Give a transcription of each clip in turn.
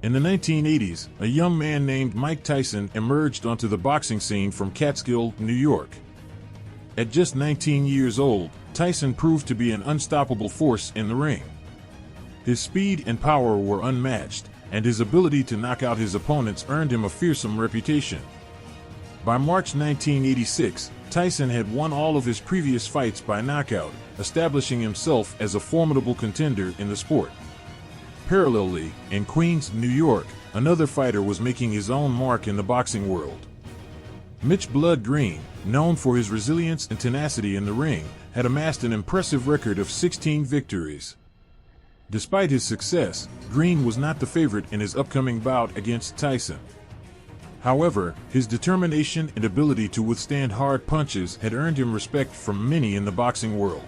In the 1980s, a young man named Mike Tyson emerged onto the boxing scene from Catskill, New York. At just 19 years old, Tyson proved to be an unstoppable force in the ring. His speed and power were unmatched, and his ability to knock out his opponents earned him a fearsome reputation. By March 1986, Tyson had won all of his previous fights by knockout, establishing himself as a formidable contender in the sport. Parallelly, in Queens, New York, another fighter was making his own mark in the boxing world. Mitch "Blood" Green, known for his resilience and tenacity in the ring, had amassed an impressive record of 16 victories. Despite his success, Green was not the favorite in his upcoming bout against Tyson. However, his determination and ability to withstand hard punches had earned him respect from many in the boxing world.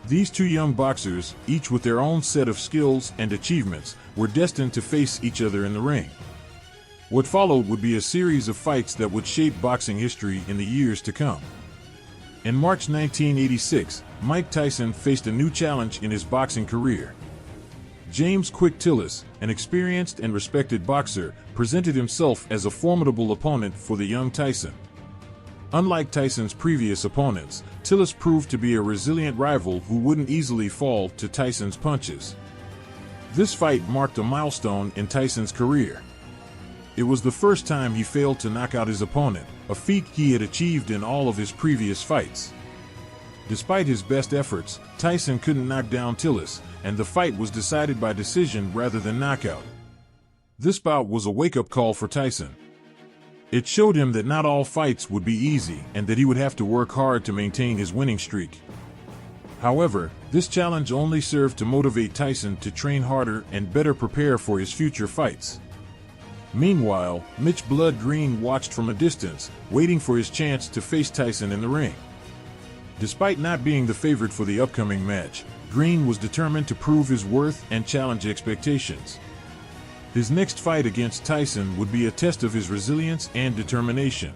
These two young boxers, each with their own set of skills and achievements, were destined to face each other in the ring. What followed would be a series of fights that would shape boxing history in the years to come. In March 1986, Mike Tyson faced a new challenge in his boxing career. James "Quick" Tillis, an experienced and respected boxer, presented himself as a formidable opponent for the young Tyson. Unlike Tyson's previous opponents, Tillis proved to be a resilient rival who wouldn't easily fall to Tyson's punches. This fight marked a milestone in Tyson's career. It was the first time he failed to knock out his opponent, a feat he had achieved in all of his previous fights. Despite his best efforts, Tyson couldn't knock down Tillis, and the fight was decided by decision rather than knockout. This bout was a wake-up call for Tyson. It showed him that not all fights would be easy and that he would have to work hard to maintain his winning streak. However, this challenge only served to motivate Tyson to train harder and better prepare for his future fights. Meanwhile, Mitch "Blood" Green watched from a distance, waiting for his chance to face Tyson in the ring. Despite not being the favorite for the upcoming match, Green was determined to prove his worth and challenge expectations. His next fight against Tyson would be a test of his resilience and determination.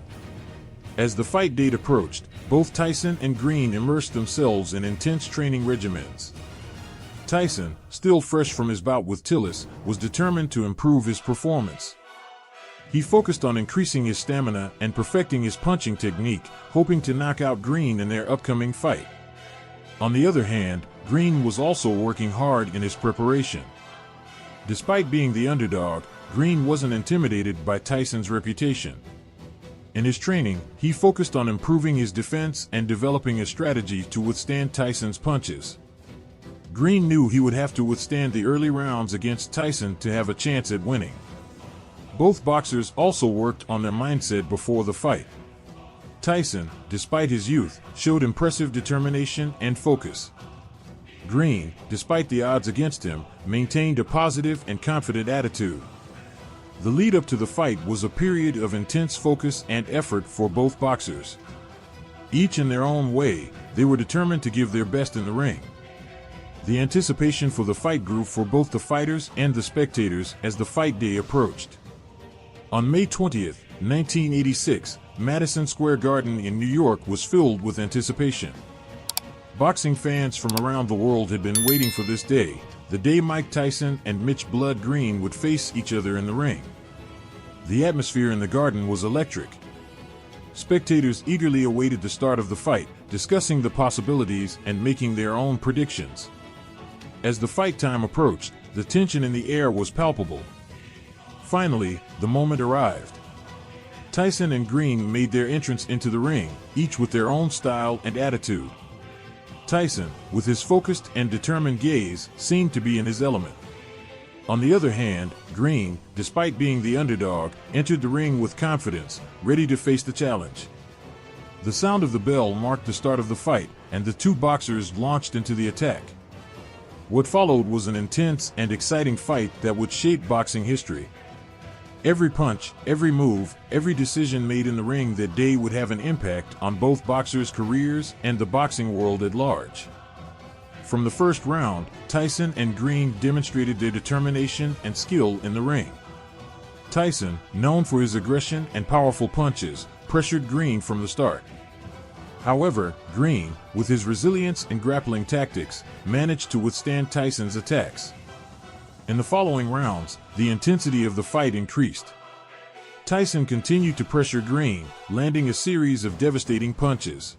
As the fight date approached, both Tyson and Green immersed themselves in intense training regimens. Tyson, still fresh from his bout with Tillis, was determined to improve his performance. He focused on increasing his stamina and perfecting his punching technique, hoping to knock out Green in their upcoming fight. On the other hand, Green was also working hard in his preparation. Despite being the underdog, Green wasn't intimidated by Tyson's reputation. In his training, he focused on improving his defense and developing a strategy to withstand Tyson's punches. Green knew he would have to withstand the early rounds against Tyson to have a chance at winning. Both boxers also worked on their mindset before the fight. Tyson, despite his youth, showed impressive determination and focus. Green, despite the odds against him, maintained a positive and confident attitude. The lead-up to the fight was a period of intense focus and effort for both boxers. Each in their own way, they were determined to give their best in the ring. The anticipation for the fight grew for both the fighters and the spectators as the fight day approached. On May 20, 1986, Madison Square Garden in New York was filled with anticipation. Boxing fans from around the world had been waiting for this day, the day Mike Tyson and Mitch "Blood" Green would face each other in the ring. The atmosphere in the Garden was electric. Spectators eagerly awaited the start of the fight, discussing the possibilities and making their own predictions. As the fight time approached, the tension in the air was palpable. Finally, the moment arrived. Tyson and Green made their entrance into the ring, each with their own style and attitude. Tyson, with his focused and determined gaze, seemed to be in his element. On the other hand, Green, despite being the underdog, entered the ring with confidence, ready to face the challenge. The sound of the bell marked the start of the fight, and the two boxers launched into the attack. What followed was an intense and exciting fight that would shape boxing history. Every punch, every move, every decision made in the ring that day would have an impact on both boxers' careers and the boxing world at large. From the first round, Tyson and Green demonstrated their determination and skill in the ring. Tyson, known for his aggression and powerful punches, pressured Green from the start. However, Green, with his resilience and grappling tactics, managed to withstand Tyson's attacks. In the following rounds, the intensity of the fight increased. Tyson continued to pressure Green, landing a series of devastating punches.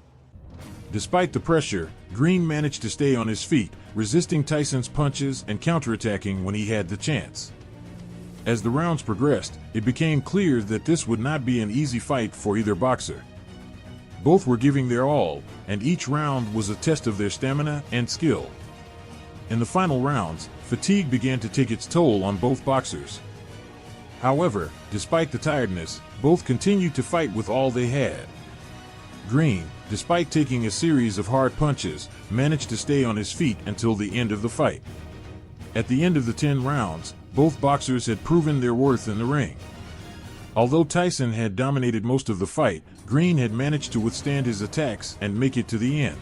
Despite the pressure, Green managed to stay on his feet, resisting Tyson's punches and counterattacking when he had the chance. As the rounds progressed, it became clear that this would not be an easy fight for either boxer. Both were giving their all, and each round was a test of their stamina and skill. In the final rounds, fatigue began to take its toll on both boxers. However, despite the tiredness, both continued to fight with all they had. Green, despite taking a series of hard punches, managed to stay on his feet until the end of the fight. At the end of the 10 rounds, both boxers had proven their worth in the ring. Although Tyson had dominated most of the fight, Green had managed to withstand his attacks and make it to the end.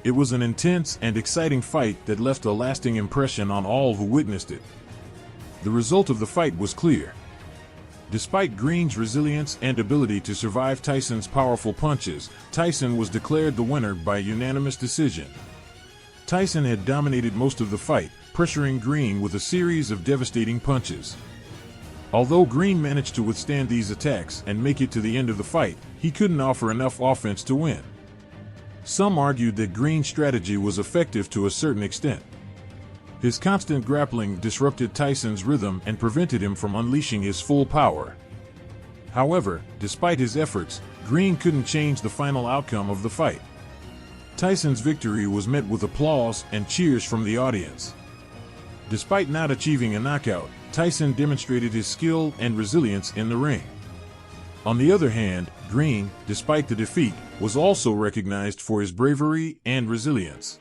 It was an intense and exciting fight that left a lasting impression on all who witnessed it. The result of the fight was clear. Despite Green's resilience and ability to survive Tyson's powerful punches, Tyson was declared the winner by unanimous decision. Tyson had dominated most of the fight, pressuring Green with a series of devastating punches. Although Green managed to withstand these attacks and make it to the end of the fight, he couldn't offer enough offense to win. Some argued that Green's strategy was effective to a certain extent. His constant grappling disrupted Tyson's rhythm and prevented him from unleashing his full power. However, despite his efforts, Green couldn't change the final outcome of the fight. Tyson's victory was met with applause and cheers from the audience. Despite not achieving a knockout, Tyson demonstrated his skill and resilience in the ring. On the other hand, Green, despite the defeat, was also recognized for his bravery and resilience.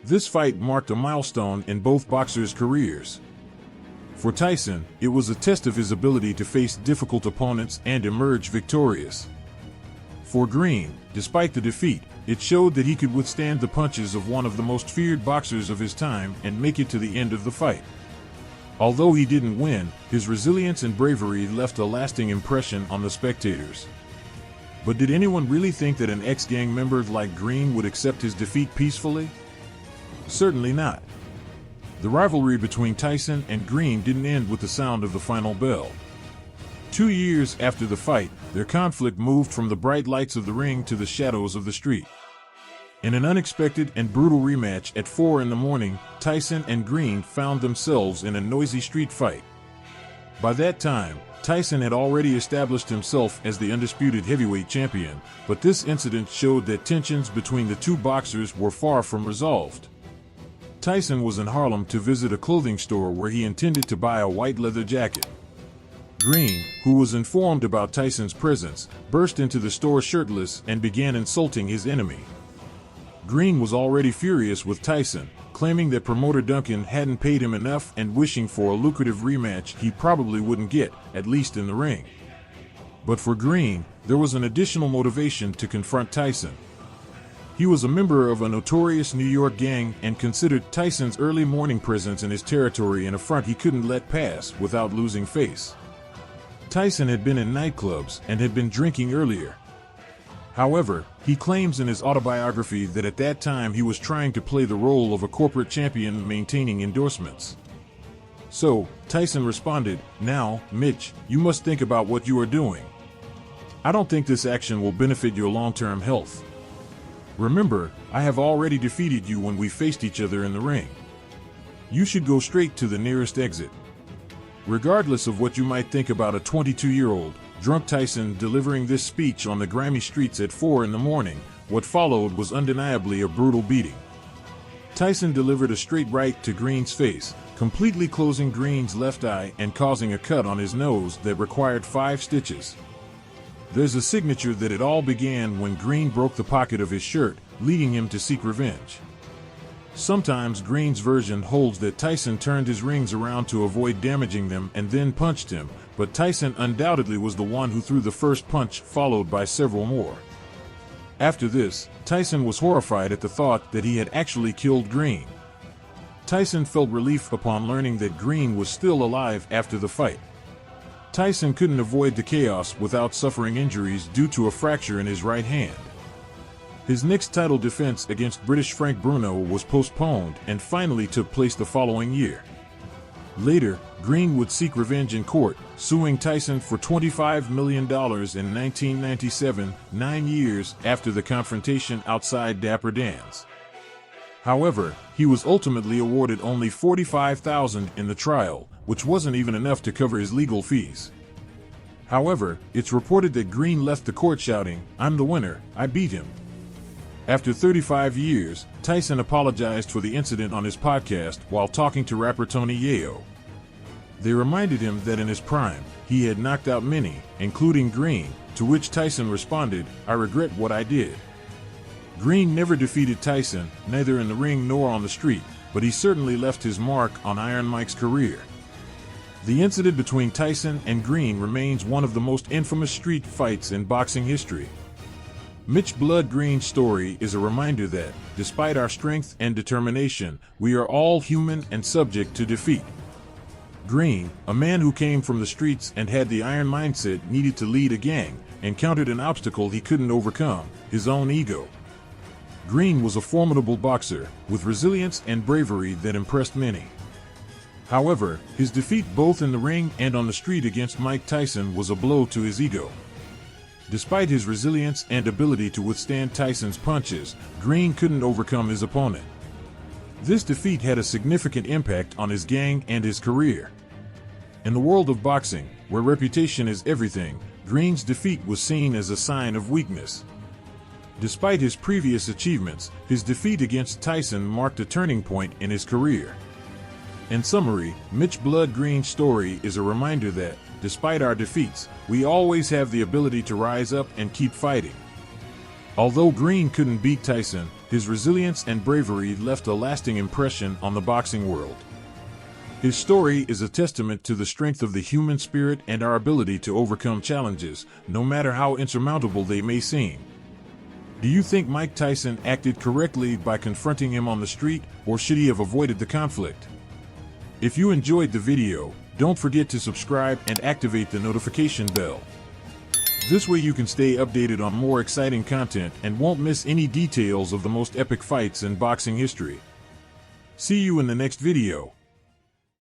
This fight marked a milestone in both boxers' careers. For Tyson, it was a test of his ability to face difficult opponents and emerge victorious. For Green, despite the defeat, it showed that he could withstand the punches of one of the most feared boxers of his time and make it to the end of the fight. Although he didn't win, his resilience and bravery left a lasting impression on the spectators. But did anyone really think that an ex-gang member like Green would accept his defeat peacefully? Certainly not. The rivalry between Tyson and Green didn't end with the sound of the final bell. 2 years after the fight, their conflict moved from the bright lights of the ring to the shadows of the street. In an unexpected and brutal rematch at 4 in the morning, Tyson and Green found themselves in a noisy street fight. By that time, Tyson had already established himself as the undisputed heavyweight champion, but this incident showed that tensions between the two boxers were far from resolved. Tyson was in Harlem to visit a clothing store where he intended to buy a white leather jacket. Green, who was informed about Tyson's presence, burst into the store shirtless and began insulting his enemy. Green was already furious with Tyson, claiming that promoter Duncan hadn't paid him enough and wishing for a lucrative rematch he probably wouldn't get, at least in the ring. But for Green, there was an additional motivation to confront Tyson. He was a member of a notorious New York gang and considered Tyson's early morning presence in his territory an affront he couldn't let pass without losing face. Tyson had been in nightclubs and had been drinking earlier. However, he claims in his autobiography that at that time he was trying to play the role of a corporate champion maintaining endorsements. So, Tyson responded, "Now, Mitch, you must think about what you are doing. I don't think this action will benefit your long-term health. Remember, I have already defeated you when we faced each other in the ring. You should go straight to the nearest exit." Regardless of what you might think about a 22-year-old, drunk Tyson delivering this speech on the grimy streets at 4 in the morning, what followed was undeniably a brutal beating. Tyson delivered a straight right to Green's face, completely closing Green's left eye and causing a cut on his nose that required 5 stitches. There's a signature that it all began when Green broke the pocket of his shirt, leading him to seek revenge. Sometimes Green's version holds that Tyson turned his rings around to avoid damaging them and then punched him, but Tyson undoubtedly was the one who threw the first punch, followed by several more. After this, Tyson was horrified at the thought that he had actually killed Green. Tyson felt relief upon learning that Green was still alive after the fight. Tyson couldn't avoid the chaos without suffering injuries due to a fracture in his right hand. His next title defense against British Frank Bruno was postponed and finally took place the following year. Later, Green would seek revenge in court, suing Tyson for $25 million in 1997, 9 years after the confrontation outside Dapper Dan's. However, he was ultimately awarded only $45,000 in the trial, which wasn't even enough to cover his legal fees. However, it's reported that Green left the court shouting, "I'm the winner, I beat him." After 35 years, Tyson apologized for the incident on his podcast while talking to rapper Tony Yayo. They reminded him that in his prime, he had knocked out many, including Green, to which Tyson responded, "I regret what I did." Green never defeated Tyson, neither in the ring nor on the street, but he certainly left his mark on Iron Mike's career. The incident between Tyson and Green remains one of the most infamous street fights in boxing history. Mitch "Blood" Green's story is a reminder that, despite our strength and determination, we are all human and subject to defeat. Green, a man who came from the streets and had the iron mindset needed to lead a gang, encountered an obstacle he couldn't overcome: his own ego. Green was a formidable boxer, with resilience and bravery that impressed many. However, his defeat both in the ring and on the street against Mike Tyson was a blow to his ego. Despite his resilience and ability to withstand Tyson's punches, Green couldn't overcome his opponent. This defeat had a significant impact on his gang and his career. In the world of boxing, where reputation is everything, Green's defeat was seen as a sign of weakness. Despite his previous achievements, his defeat against Tyson marked a turning point in his career. In summary, Mitch "Blood" Green's story is a reminder that, despite our defeats, we always have the ability to rise up and keep fighting. Although Green couldn't beat Tyson, his resilience and bravery left a lasting impression on the boxing world. His story is a testament to the strength of the human spirit and our ability to overcome challenges, no matter how insurmountable they may seem. Do you think Mike Tyson acted correctly by confronting him on the street, or should he have avoided the conflict? If you enjoyed the video, don't forget to subscribe and activate the notification bell. This way you can stay updated on more exciting content and won't miss any details of the most epic fights in boxing history. See you in the next video.